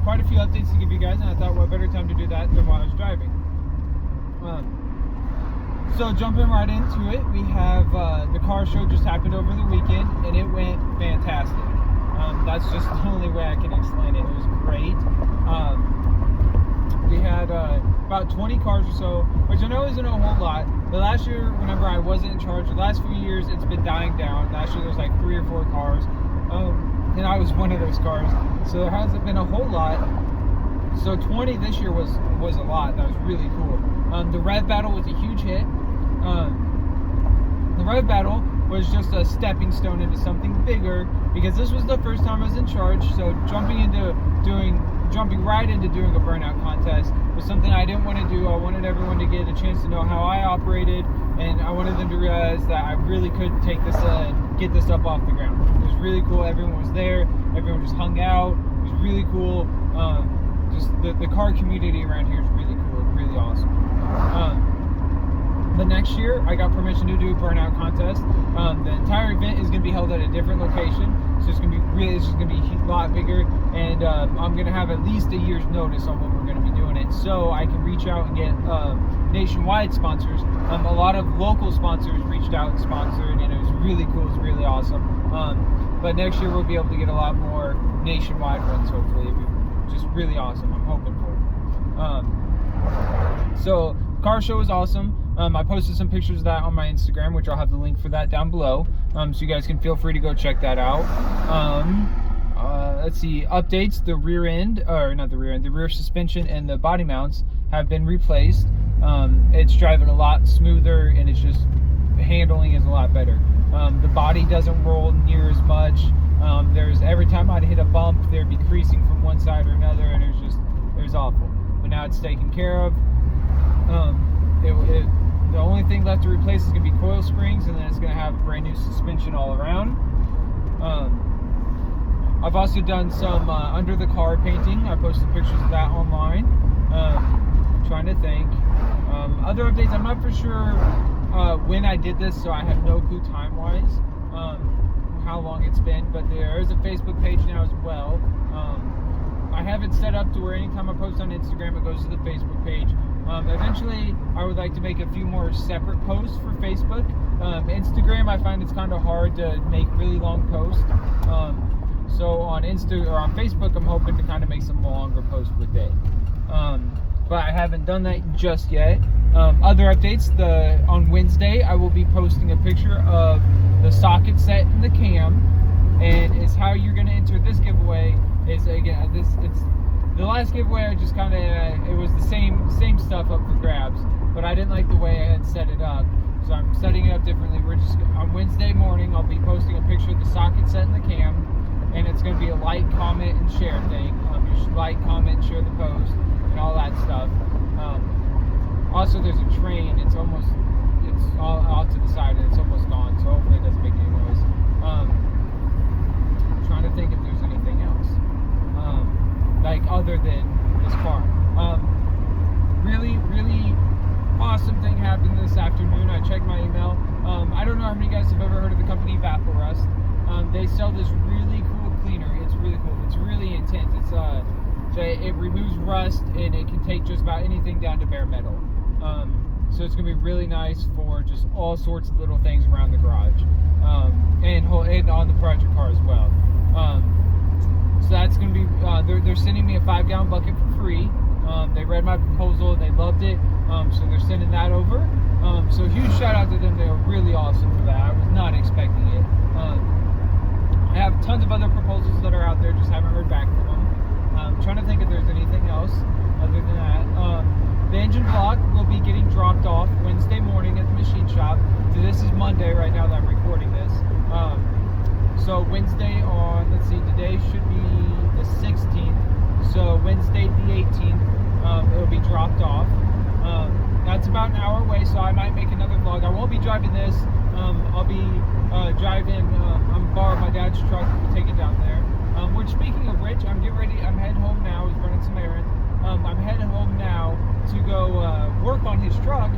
quite a few updates to give you guys, and I thought what better time to do that than while I was driving. So jumping right into it, we have the car show just happened over the weekend, and it went fantastic. That's just the only way I can explain it. It was great. We had about 20 cars or so, which I know isn't a whole lot. But last year, whenever I wasn't in charge, the last few years, it's been dying down. Last year, there was like 3 or 4 cars, and I was one of those cars. So there hasn't been a whole lot. So 20 this year was a lot. That was really cool. The Rev Battle was a huge hit. The Rev Battle was just a stepping stone into something bigger, because this was the first time I was in charge. So jumping right into doing a burnout contest was something I didn't want to do. I wanted everyone to get a chance to know how I operated, and I wanted them to realize that I really could take this and get this up off the ground. It was really cool. Everyone was there. Everyone just hung out. It was really cool. Just the car community around here is really cool, really awesome. The next year, I got permission to do a burnout contest. The entire event is going to be held at a different location, so it's just going to be a lot bigger, and I'm going to have at least a year's notice on when we're going to be doing it, so I can reach out and get nationwide sponsors. A lot of local sponsors reached out and sponsored, and it was really cool. It was really awesome. But next year, we'll be able to get a lot more nationwide ones, hopefully. It'll be just really awesome. I'm hoping for it. So, car show was awesome. I posted some pictures of that on my Instagram, which I'll have the link for that down below, so you guys can feel free to go check that out. Let's see, updates. The rear end, or not the rear end, the rear suspension and the body mounts have been replaced. It's driving a lot smoother, and it's just, handling is a lot better. The body doesn't roll near as much. Every time I'd hit a bump, there'd be creasing from one side or another, and it was awful. But now it's taken care of. The only thing left to replace is going to be coil springs, and then it's going to have brand new suspension all around. I've also done some under the car painting. I posted pictures of that online. I'm trying to think. Other updates, I'm not for sure when I did this, so I have no clue time-wise how long it's been, but there is a Facebook page now as well. I have it set up to where anytime I post on Instagram, it goes to the Facebook page. Eventually, I would like to make a few more separate posts for Facebook. Instagram, I find it's kind of hard to make really long posts. So on Facebook, I'm hoping to kind of make some longer posts per day. But I haven't done that just yet. Other updates, on Wednesday, I will be posting a picture of the socket set in the cam, and it's how you're going to enter this giveaway. It's the last giveaway. I just kind of it was the same stuff up for grabs, but I didn't like the way I had set it up, so I'm setting it up differently. We're just on Wednesday morning, I'll be posting a picture of the socket set in the cam, and it's going to be a like, comment, and share thing. You should like, comment, share the post, and all that stuff. Also, there's a train. It's all off to the side, and it's almost gone, so hopefully it doesn't make any noise. I'm trying to think if there's anything else, like other than this car. Really, really awesome thing happened this afternoon. I checked my email. I don't know how many of you guys have ever heard of the company Vaporust. They sell this really cool cleaner. It's really cool. It's really intense. It removes rust, and it can take just about anything down to bare metal. So it's going to be really nice for just all sorts of little things around the garage, and on the project car as well. So that's going to be, they're sending me a 5-gallon bucket for free. They read my proposal, they loved it, so they're sending that over. So huge shout out to them. They were really awesome for that. I was not expecting it. I have tons of other proposals that are out there, just haven't heard back from them. I'm trying to think if there's anything else other than that. The engine block will be getting dropped off Wednesday morning at the machine shop. So this is Monday right now that I'm recording this. So Wednesday today should be the 16th. So Wednesday the 18th, it'll be dropped off. That's about an hour away, so I might make another vlog. I won't be driving this. I'll be driving, I'm borrowing my dad's truck to take it down there. Which, speaking of which, I'm heading home now. He's running some errands. I'm heading home now to go work on his truck.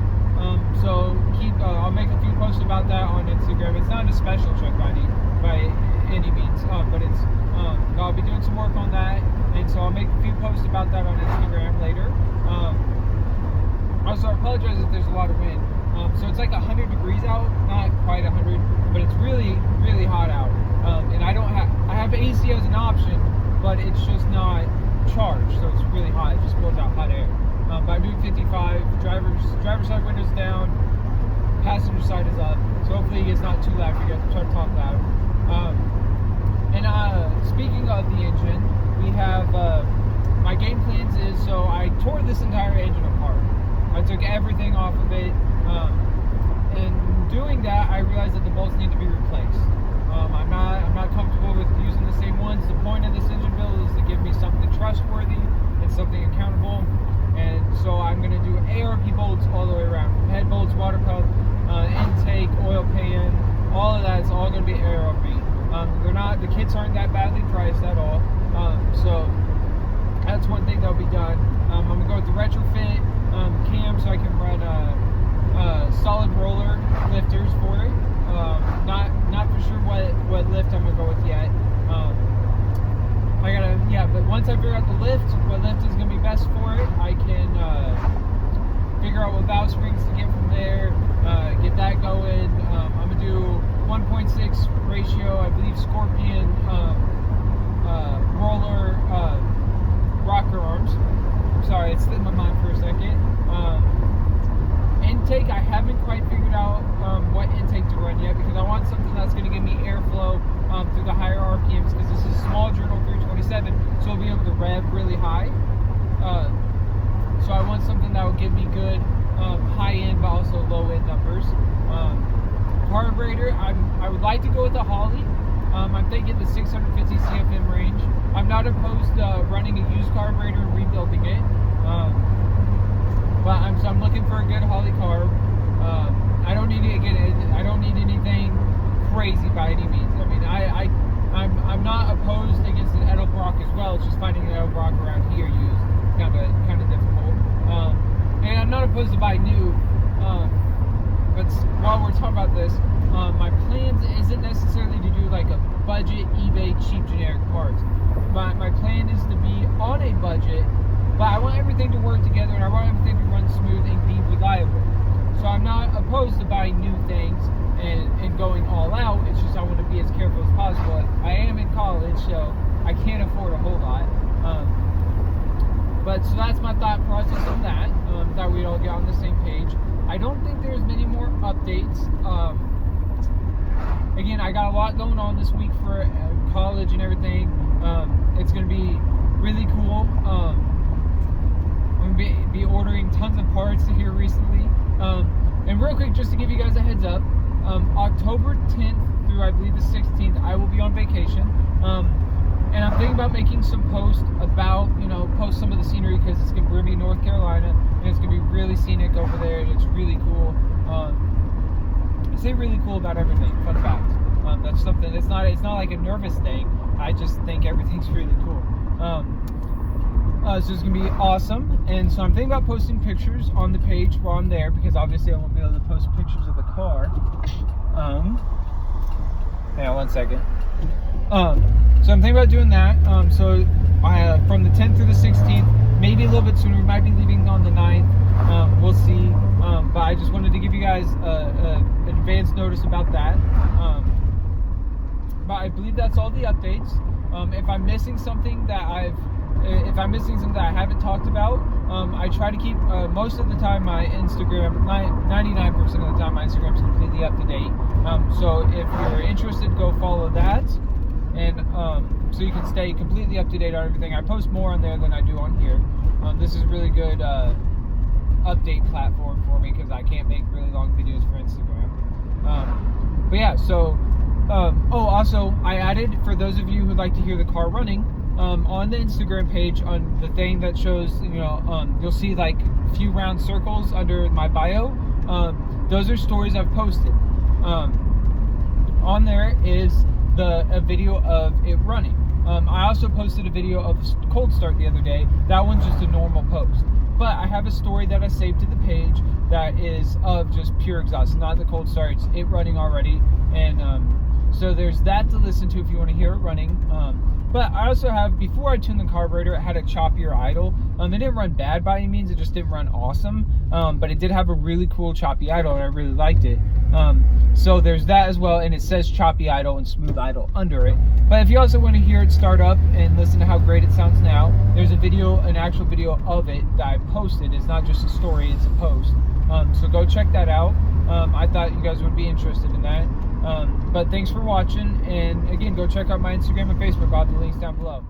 So I'll make a few posts about that on Instagram. It's not a special truck by any means, but it's I'll be doing some work on that and and so I'll make a few posts about that on Instagram later. Also, I apologize if there's a lot of wind. So it's like 100 degrees out, not quite 100, but it's really, really hot out. And I have AC as an option, but it's just not charged, so it's really hot. It just blows out hot air. But I'm doing 55. Driver's side windows down, passenger side is up. So hopefully it's not too loud for you guys. I'm trying to talk loud. Speaking of the engine, we have my game plans is, so I tore this entire engine apart. I took everything off of it. In doing that, I realized that the bolts need to be replaced. I'm not comfortable with using the same ones. The point of this engine build is to give me something trustworthy and something accountable. And so I'm going to do ARP bolts all the way around, from head bolts, water pump, intake, oil pan, all of that is all going to be ARP. The kits aren't that badly priced at all. So that's one thing that'll be done. I'm going to go with the retrofit cam so I can run solid roller lifters for it. Not for sure what lift I'm going to go with yet. But once I figure out what lift is going to be best for it, I can figure out what valve springs to get from there, get that going. I'm going to do 1.6 ratio, I believe, Scorpion roller rocker arms. I'm sorry, it slipped my mind for a second. Intake, I haven't quite figured out what intake to run yet, because I want something that's going to give me airflow through the higher RPMs, because this is a small journal 327, so I'll be able to rev really high. So I want something that will give me good high end but also low end numbers. Carburetor, I would like to go with the Holley. I'm thinking the 650 CFM range. I'm not opposed to running a used carburetor and rebuilding it. But I'm looking for a good Holley carb. I don't need anything crazy by any means. I mean, I'm not opposed against an Edelbrock as well. It's just finding an Edelbrock around here used kind of difficult. And I'm not opposed to buy new. But while we're talking about this, my plans isn't necessarily to do like a budget eBay cheap generic parts. My plan is to be on a budget, but I want everything to work together and I want everything to run smooth and be reliable. So I'm not opposed to buying new things and going all out. It's just I want to be as careful as possible. I am in college, so I can't afford a whole lot. But so that's my thought process on that. That we'd all get on the same page. I don't think there's many more updates. Again, I got a lot going on this week for college and everything. It's going to be really cool. I'm going to be ordering tons of parts here recently. And real quick, just to give you guys a heads up, October 10th through I believe the 16th, I will be on vacation. And I'm thinking about making some posts about, post some of the scenery, because we're going to be in North Carolina, and it's going to be really scenic over there, and it's really cool. I say really cool about everything, fun fact. That's something, it's not like a nervous thing, I just think everything's really cool. So it's going to be awesome, and so I'm thinking about posting pictures on the page while I'm there, because obviously I won't be able to post pictures of the car. Hang on one second. So I'm thinking about doing that. So from the 10th through the 16th, maybe a little bit sooner. We might be leaving on the 9th. We'll see. But I just wanted to give you guys an advance notice about that. But I believe that's all the updates. If I'm missing something that I haven't talked about, I try to keep most of the time my Instagram, 99% of the time my Instagram is completely up to date. So if you're interested, go follow that. And so you can stay completely up to date on everything. I post more on there than I do on here. This is a really good update platform for me, because I can't make really long videos for Instagram. But yeah, so also I added, for those of you who'd like to hear the car running, on the Instagram page, on the thing that shows, you'll see like a few round circles under my bio. Those are stories I've posted. On there is a video of it running. I also posted a video of cold start the other day. That one's just a normal post. But I have a story that I saved to the page that is of just pure exhaust, not the cold start. It's it running already. And so there's that to listen to if you want to hear it running. But I also have, before I tuned the carburetor, it had a choppier idle. It didn't run bad by any means, it just didn't run awesome. But it did have a really cool choppy idle, and I really liked it. So there's that as well, and it says choppy idle and smooth idle under it. But if you also want to hear it start up and listen to how great it sounds now, there's a video, an actual video of it that I posted. It's not just a story, it's a post. So go check that out. I thought you guys would be interested in that. But thanks for watching, and again, go check out my Instagram and Facebook. I'll have the links down below.